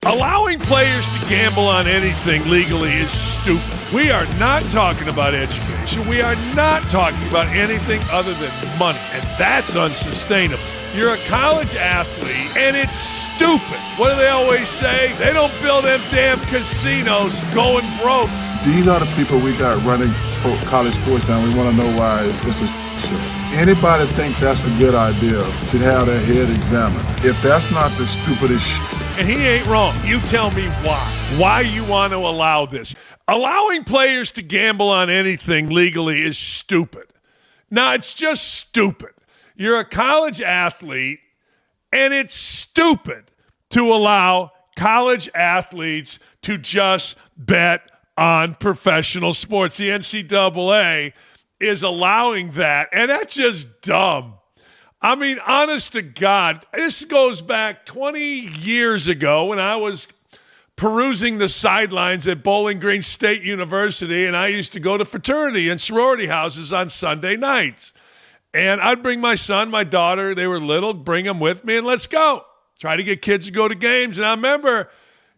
Allowing players to gamble on anything legally is stupid. We are not talking about education. We are not talking about anything other than money, and that's unsustainable. You're a college athlete, and it's stupid. What do they always say? They don't build them damn casinos going broke. These are the people we got running college sports now. We want to know why this is shit. Anybody think that's a good idea should have their head examined. If that's not the stupidest shit. And he ain't wrong. You tell me why. Why you want to allow this. Allowing players to gamble on anything legally is stupid. No, it's just stupid. You're a college athlete, and it's stupid to allow college athletes to just bet on professional sports. The NCAA is allowing that, and that's just dumb. I mean, honest to God, this goes back 20 years ago when I was perusing the sidelines at Bowling Green State University, and I used to go to fraternity and sorority houses on Sunday nights. And I'd bring my son, my daughter, they were little, bring them with me, and let's go. Try to get kids to go to games. And I remember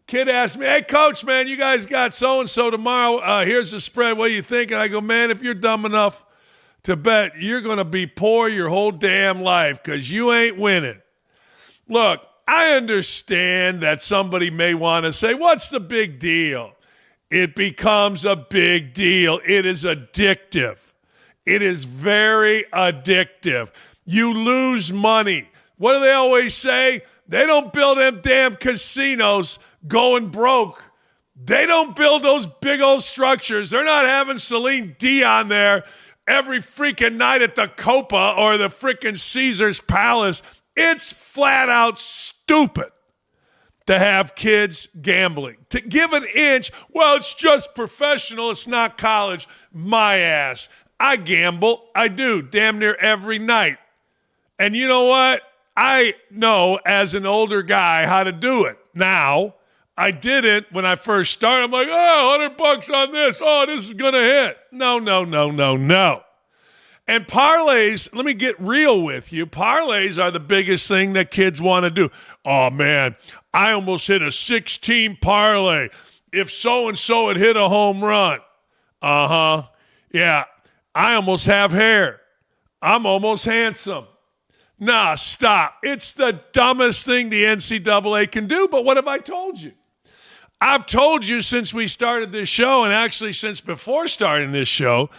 kid asked me, hey, coach, man, you guys got so-and-so tomorrow. Here's the spread. What do you think? And I go, man, if you're dumb enough to bet, you're going to be poor your whole damn life because you ain't winning. Look, I understand that somebody may want to say, what's the big deal? It becomes a big deal. It is addictive. It is very addictive. You lose money. What do they always say? They don't build them damn casinos going broke. They don't build those big old structures. They're not having Celine Dion there every freaking night at the Copa or the freaking Caesar's Palace. It's flat out stupid to have kids gambling. To give an inch, well, it's just professional. It's not college. My ass. I gamble. I do damn near every night. And you know what? I know as an older guy how to do it. Now, I didn't when I first started. I'm like, oh, $100 on this. Oh, this is going to hit. No. And parlays, let me get real with you. Parlays are the biggest thing that kids want to do. Oh, man, I almost hit a 16 parlay if so-and-so had hit a home run. Uh-huh. Yeah, I almost have hair. I'm almost handsome. Nah, stop. It's the dumbest thing the NCAA can do, but what have I told you? I've told you since we started this show, and actually since before starting this show,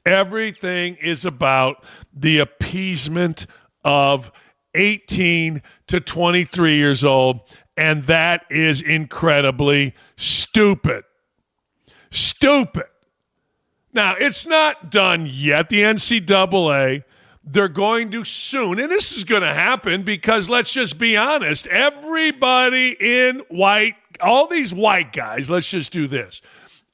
everything is about the appeasement of 18 to 23 years old, and that is incredibly stupid. Stupid. Now, it's not done yet. The NCAA, they're going to soon, and this is going to happen because let's just be honest, everybody in white, all these white guys, let's just do this.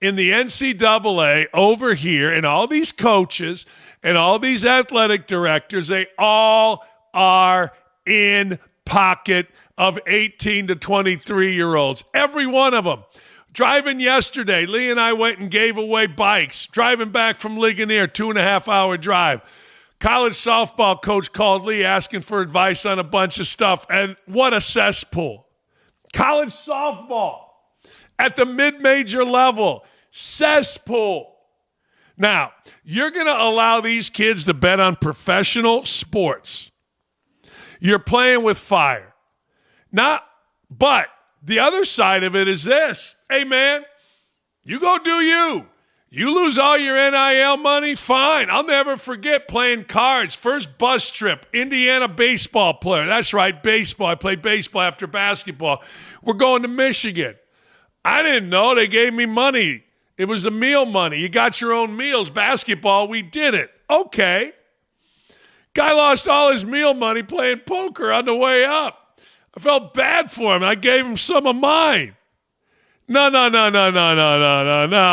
In the NCAA over here, and all these coaches and all these athletic directors, they all are in pocket of 18 to 23-year-olds. Every one of them. Driving yesterday, Lee and I went and gave away bikes. Driving back from Ligonier, 2.5-hour drive. College softball coach called Lee asking for advice on a bunch of stuff, and what a cesspool. College softball at the mid-major level, cesspool. Now, you're going to allow these kids to bet on professional sports. You're playing with fire. But the other side of it is this. Hey, man, you go do you. You lose all your NIL money, fine. I'll never forget playing cards. First bus trip, Indiana baseball player. That's right, baseball. I played baseball after basketball. We're going to Michigan. I didn't know. They gave me money. It was the meal money. You got your own meals. Basketball, we did it. Okay. Guy lost all his meal money playing poker on the way up. I felt bad for him. I gave him some of mine. No.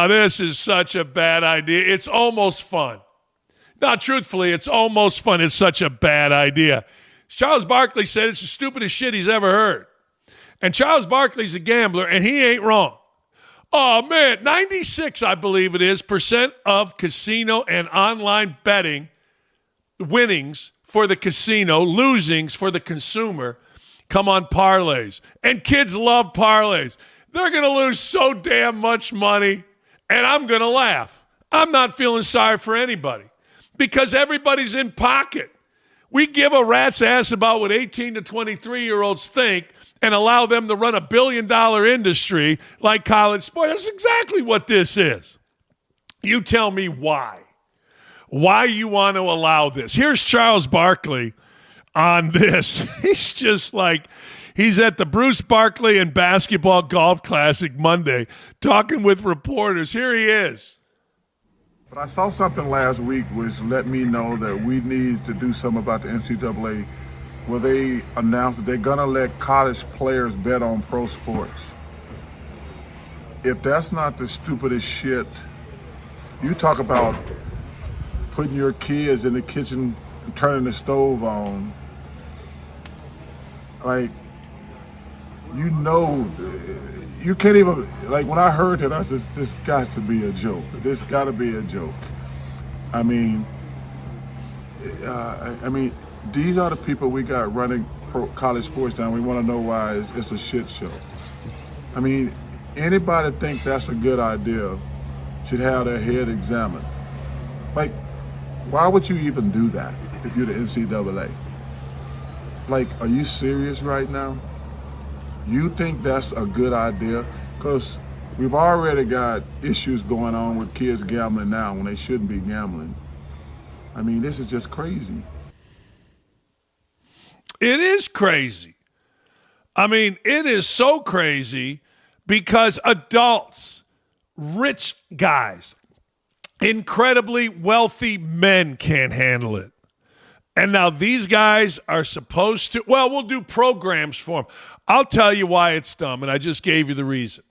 This is such a bad idea. It's almost fun. No, truthfully, it's almost fun. It's such a bad idea. Charles Barkley said it's the stupidest shit he's ever heard. And Charles Barkley's a gambler, and he ain't wrong. Oh, man, 96, I believe it is, % of casino and online betting winnings for the casino, losings for the consumer, come on parlays. And kids love parlays. They're going to lose so damn much money, and I'm going to laugh. I'm not feeling sorry for anybody because everybody's in pocket. We give a rat's ass about what 18 to 23-year-olds think and allow them to run a billion-dollar industry like college sports. That's exactly what this is. You tell me why. Why you want to allow this. Here's Charles Barkley on this. He's just like, he's at the Bruce Barkley and Basketball Golf Classic Monday talking with reporters. Here he is. But I saw something last week which let me know that we need to do something about the NCAA where they announced that they're going to let college players bet on pro sports. If that's not the stupidest shit, you talk about putting your kids in the kitchen and turning the stove on. Like, you know, you can't even, like when I heard that, I said, this got to be a joke. This got to be a joke. I mean, these are the people we got running college sports now. We want to know why it's a shit show. I mean, anybody think that's a good idea should have their head examined. Like, why would you even do that if you're the NCAA? Like, are you serious right now? You think that's a good idea? Because we've already got issues going on with kids gambling now when they shouldn't be gambling. I mean, this is just crazy. It is crazy. I mean, it is so crazy because adults, rich guys, incredibly wealthy men can't handle it. And now these guys are supposed to, well, we'll do programs for them. I'll tell you why it's dumb, and I just gave you the reason.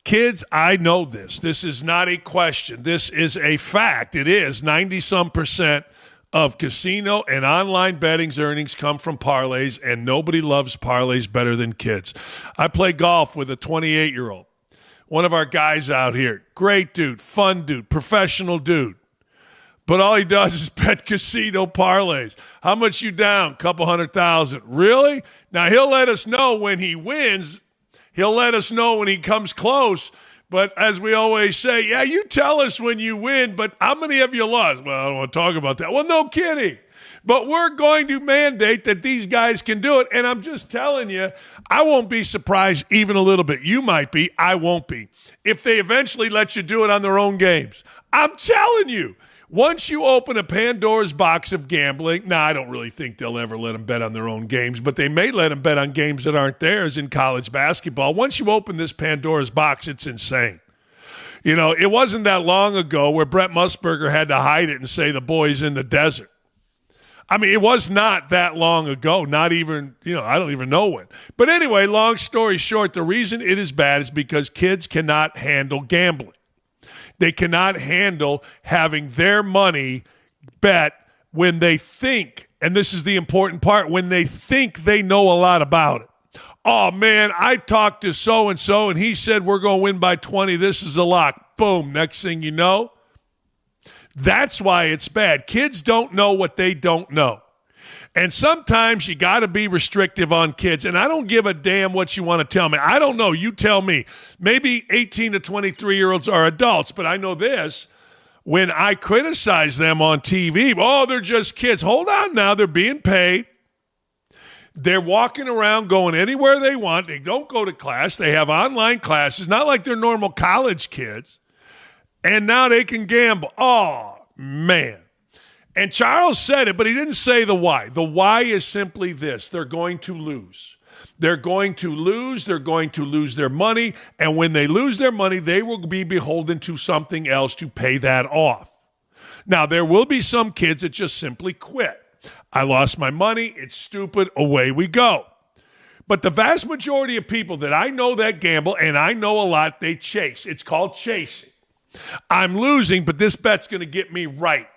Kids, I know this. This is not a question. This is a fact. It is 90-some% of casino and online betting's earnings come from parlays, and nobody loves parlays better than kids. I play golf with a 28-year-old, one of our guys out here. Great dude, fun dude, professional dude. But all he does is bet casino parlays. How much you down? Couple $100,000. Really? Now, he'll let us know when he wins. He'll let us know when he comes close. But as we always say, yeah, you tell us when you win, but how many have you lost? Well, I don't want to talk about that. Well, no kidding. But we're going to mandate that these guys can do it. And I'm just telling you, I won't be surprised even a little bit. You might be. I won't be. If they eventually let you do it on their own games. I'm telling you. Once you open a Pandora's box of gambling, I don't really think they'll ever let them bet on their own games, but they may let them bet on games that aren't theirs in college basketball. Once you open this Pandora's box, it's insane. You know, it wasn't that long ago where Brett Musburger had to hide it and say the boy's in the desert. I mean, it was not that long ago, not even, I don't even know when. But anyway, long story short, the reason it is bad is because kids cannot handle gambling. They cannot handle having their money bet when they think, and this is the important part, when they think they know a lot about it. Oh, man, I talked to so-and-so, and he said we're going to win by 20. This is a lock. Boom. Next thing you know, that's why it's bad. Kids don't know what they don't know. And sometimes you got to be restrictive on kids. And I don't give a damn what you want to tell me. I don't know. You tell me. Maybe 18 to 23-year-olds are adults, but I know this. When I criticize them on TV, they're just kids. Hold on now. They're being paid. They're walking around going anywhere they want. They don't go to class. They have online classes, not like they're normal college kids. And now they can gamble. Oh, man. And Charles said it, but he didn't say the why. The why is simply this. They're going to lose. They're going to lose. They're going to lose their money. And when they lose their money, they will be beholden to something else to pay that off. Now, there will be some kids that just simply quit. I lost my money. It's stupid. Away we go. But the vast majority of people that I know that gamble, and I know a lot, they chase. It's called chasing. I'm losing, but this bet's going to get me right.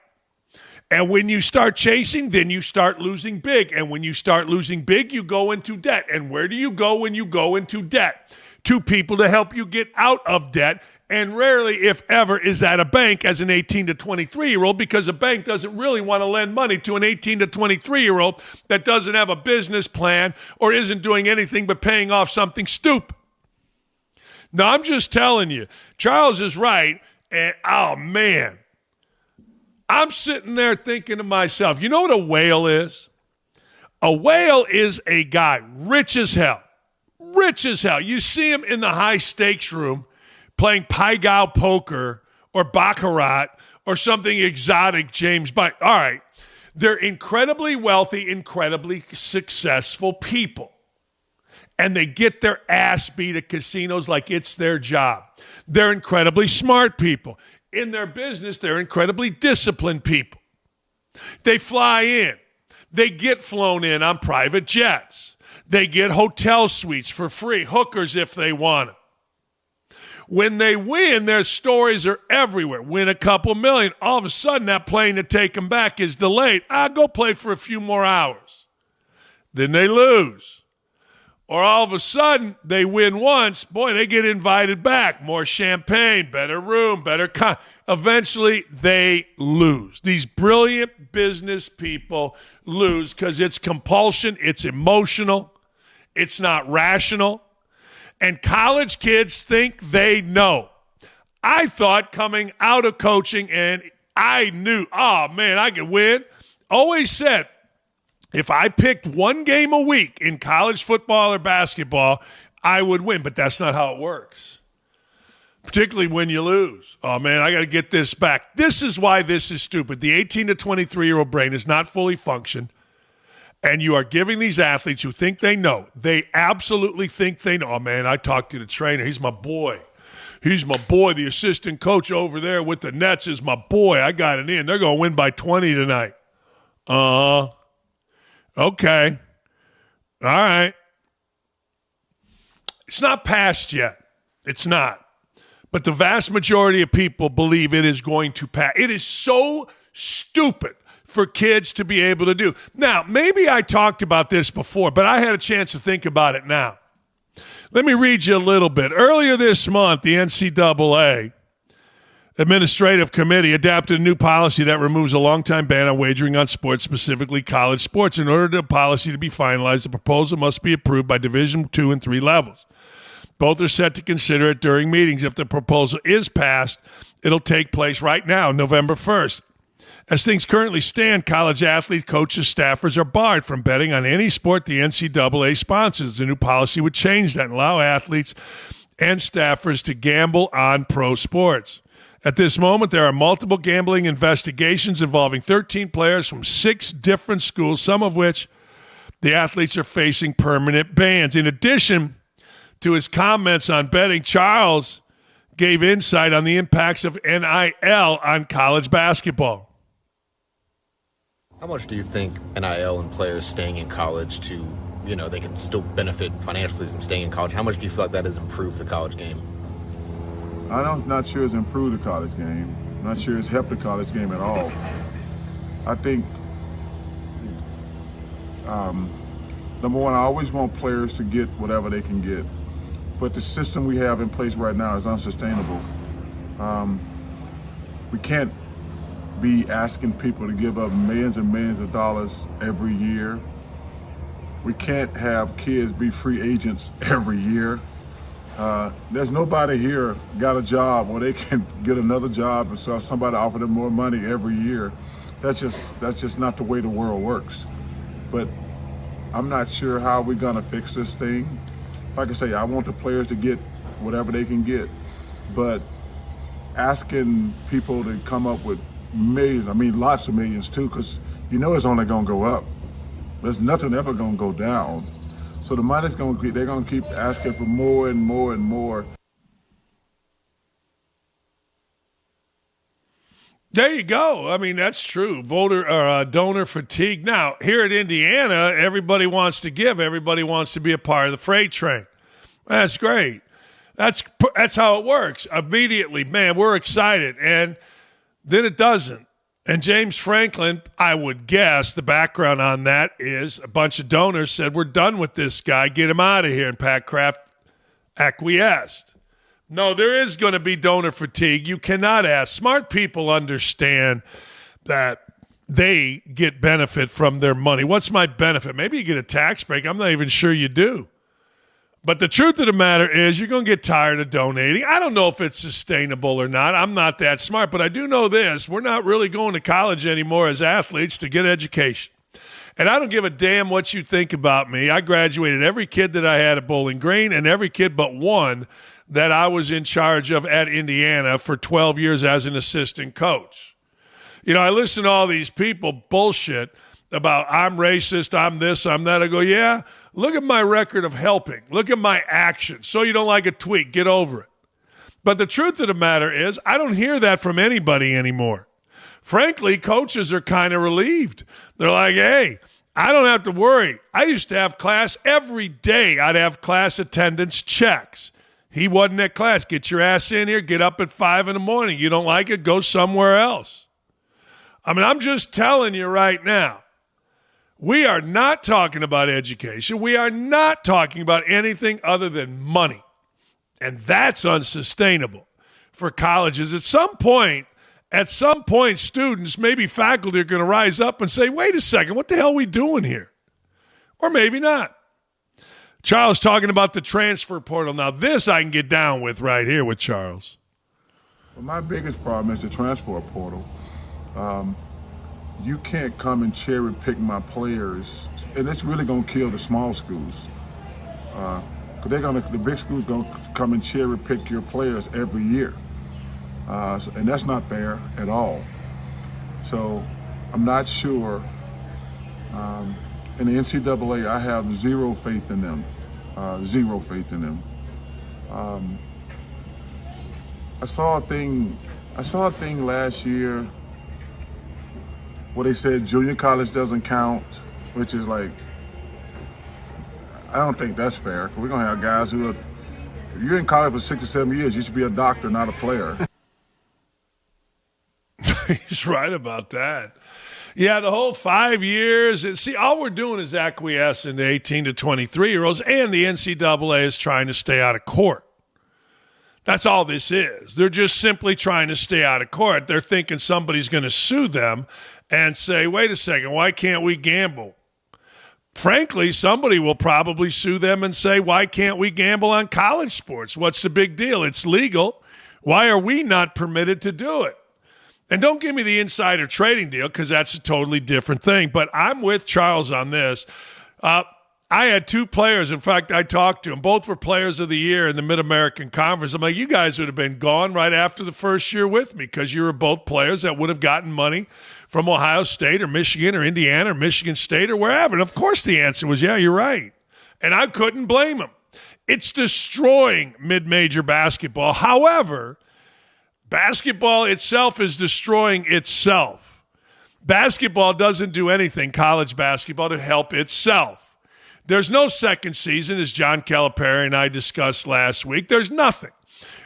And when you start chasing, then you start losing big. And when you start losing big, you go into debt. And where do you go when you go into debt? to people to help you get out of debt. And rarely, if ever, is that a bank as an 18 to 23-year-old, because a bank doesn't really want to lend money to an 18 to 23-year-old that doesn't have a business plan or isn't doing anything but paying off something stupid. Now, I'm just telling you, Charles is right. And, oh, man, I'm sitting there thinking to myself, you know what a whale is? A whale is a guy, rich as hell. Rich as hell. You see him in the high stakes room playing Pai Gow poker or Baccarat or something exotic, James Bond. All right. They're incredibly wealthy, incredibly successful people. And they get their ass beat at casinos like it's their job. They're incredibly smart people. In their business, they're incredibly disciplined people. They fly in. They get flown in on private jets. They get hotel suites for free, hookers if they want them. When they win, their stories are everywhere. Win a couple million. All of a sudden, that plane to take them back is delayed. I'll go play for a few more hours. Then they lose. Or all of a sudden, they win once. Boy, they get invited back. More champagne, better room, eventually, they lose. These brilliant business people lose because it's compulsion, it's emotional, it's not rational. And college kids think they know. I thought coming out of coaching, and I knew, oh, man, I could win. Always said, if I picked one game a week in college football or basketball, I would win. But that's not how it works, particularly when you lose. Oh, man, I got to get this back. This is why this is stupid. The 18 to 23-year-old brain is not fully functioned. And you are giving these athletes who think they know. They absolutely think they know. Oh, man, I talked to the trainer. He's my boy. He's my boy. The assistant coach over there with the Nets is my boy. I got it in. They're going to win by 20 tonight. Okay. All right. It's not passed yet. It's not. But the vast majority of people believe it is going to pass. It is so stupid for kids to be able to do. Now, maybe I talked about this before, but I had a chance to think about it now. Let me read you a little bit. Earlier this month, the NCAA Administrative Committee adopted a new policy that removes a longtime ban on wagering on sports, specifically college sports. In order for the policy to be finalized, the proposal must be approved by Division II and III levels. Both are set to consider it during meetings. If the proposal is passed, it'll take place right now, November 1st. As things currently stand, college athletes, coaches, staffers are barred from betting on any sport the NCAA sponsors. The new policy would change that and allow athletes and staffers to gamble on pro sports. At this moment, there are multiple gambling investigations involving 13 players from 6 different schools, some of which the athletes are facing permanent bans. In addition to his comments on betting, Charles gave insight on the impacts of NIL on college basketball. How much do you think NIL and players staying in college they can still benefit financially from staying in college? How much do you feel like that has improved the college game? I'm not sure it's improved the college game. I'm not sure it's helped the college game at all. I think, number one, I always want players to get whatever they can get. But the system we have in place right now is unsustainable. We can't be asking people to give up millions and millions of dollars every year. We can't have kids be free agents every year. There's nobody here got a job where they can get another job and so somebody offer them more money every year. That's just not the way the world works. But I'm not sure how we're gonna fix this thing. Like I say, I want the players to get whatever they can get, but asking people to come up with millions, lots of millions too, because it's only gonna go up. There's nothing ever gonna go down. So the money's they're gonna keep asking for more and more and more. There you go. That's true. Donor fatigue. Now, here at Indiana, everybody wants to give. Everybody wants to be a part of the freight train. That's great. That's how it works. Immediately, man, we're excited. And then it doesn't. And James Franklin, I would guess, the background on that is a bunch of donors said, we're done with this guy. Get him out of here. And Pat Kraft acquiesced. No, there is going to be donor fatigue. You cannot ask. Smart people understand that they get benefit from their money. What's my benefit? Maybe you get a tax break. I'm not even sure you do. But the truth of the matter is you're going to get tired of donating. I don't know if it's sustainable or not. I'm not that smart, but I do know this. We're not really going to college anymore as athletes to get education. And I don't give a damn what you think about me. I graduated every kid that I had at Bowling Green and every kid but one that I was in charge of at Indiana for 12 years as an assistant coach. You know, I listen to all these people bullshit about I'm racist, I'm this, I'm that. I go, yeah, look at my record of helping. Look at my actions. So you don't like a tweet, get over it. But the truth of the matter is I don't hear that from anybody anymore. Frankly, coaches are kind of relieved. They're like, hey, I don't have to worry. I used to have class every day. I'd have class attendance checks. He wasn't at class. Get your ass in here. Get up at 5 in the morning. You don't like it? Go somewhere else. I mean, I'm just telling you right now, we are not talking about education. We are not talking about anything other than money. And that's unsustainable for colleges. At some point, students, maybe faculty, are going to rise up and say, wait a second, what the hell are we doing here? Or maybe not. Charles talking about the transfer portal. Now, this I can get down with right here with Charles. Well, my biggest problem is the transfer portal. You can't come and cherry pick my players, and it's really going to kill the small schools. Because the big schools going to come and cherry pick your players every year. And that's not fair at all. So I'm not sure. In the NCAA, I have zero faith in them. Zero faith in them. I saw a thing last year where they said junior college doesn't count, which is like, I don't think that's fair. We're going to have guys who are, if you're in college for 6 or 7 years, you should be a doctor, not a player. He's right about that. Yeah, the whole 5 years. See, all we're doing is acquiescing to 18 to 23-year-olds, and the NCAA is trying to stay out of court. That's all this is. They're just simply trying to stay out of court. They're thinking somebody's going to sue them and say, wait a second, why can't we gamble? Frankly, somebody will probably sue them and say, why can't we gamble on college sports? What's the big deal? It's legal. Why are we not permitted to do it? And don't give me the insider trading deal because that's a totally different thing. But I'm with Charles on this. I had two players. In fact, I talked to them. Both were players of the year in the Mid-American Conference. I'm like, you guys would have been gone right after the first year with me because you were both players that would have gotten money from Ohio State or Michigan or Indiana or Michigan State or wherever. And, of course, the answer was, yeah, you're right. And I couldn't blame them. It's destroying mid-major basketball. However, basketball itself is destroying itself. Basketball doesn't do anything, college basketball, to help itself. There's no second season, as John Calipari and I discussed last week. There's nothing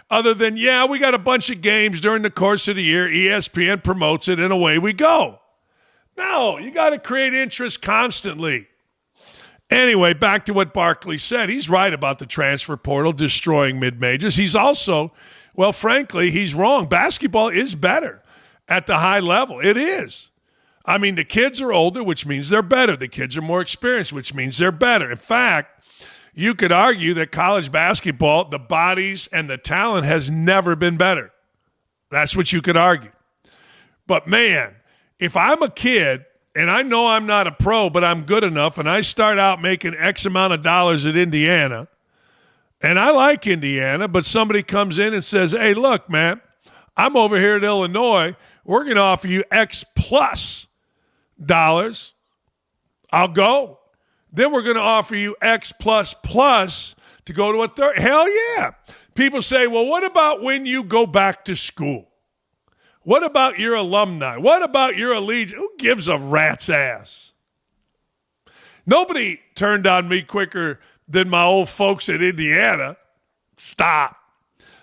other than, yeah, we got a bunch of games during the course of the year. ESPN promotes it, and away we go. No, you got to create interest constantly. Anyway, back to what Barkley said. He's right about the transfer portal destroying mid-majors. He's also, well, frankly, he's wrong. Basketball is better at the high level. It is. I mean, the kids are older, which means they're better. The kids are more experienced, which means they're better. In fact, you could argue that college basketball, the bodies and the talent has never been better. That's what you could argue. But, man, if I'm a kid and I know I'm not a pro, but I'm good enough, and I start out making X amount of dollars at Indiana, and I like Indiana, but somebody comes in and says, hey, look, man, I'm over here at Illinois. We're going to offer you X plus dollars. I'll go. Then we're going to offer you X plus plus to go to a third. Hell yeah. People say, well, what about when you go back to school? What about your alumni? What about your allegiance? Who gives a rat's ass? Nobody turned on me quicker than my old folks at Indiana. Stop.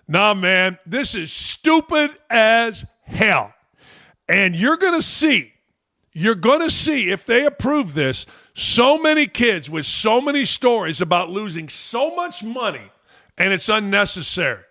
Nah, man, this is stupid as hell. And you're going to see if they approve this, so many kids with so many stories about losing so much money and it's unnecessary.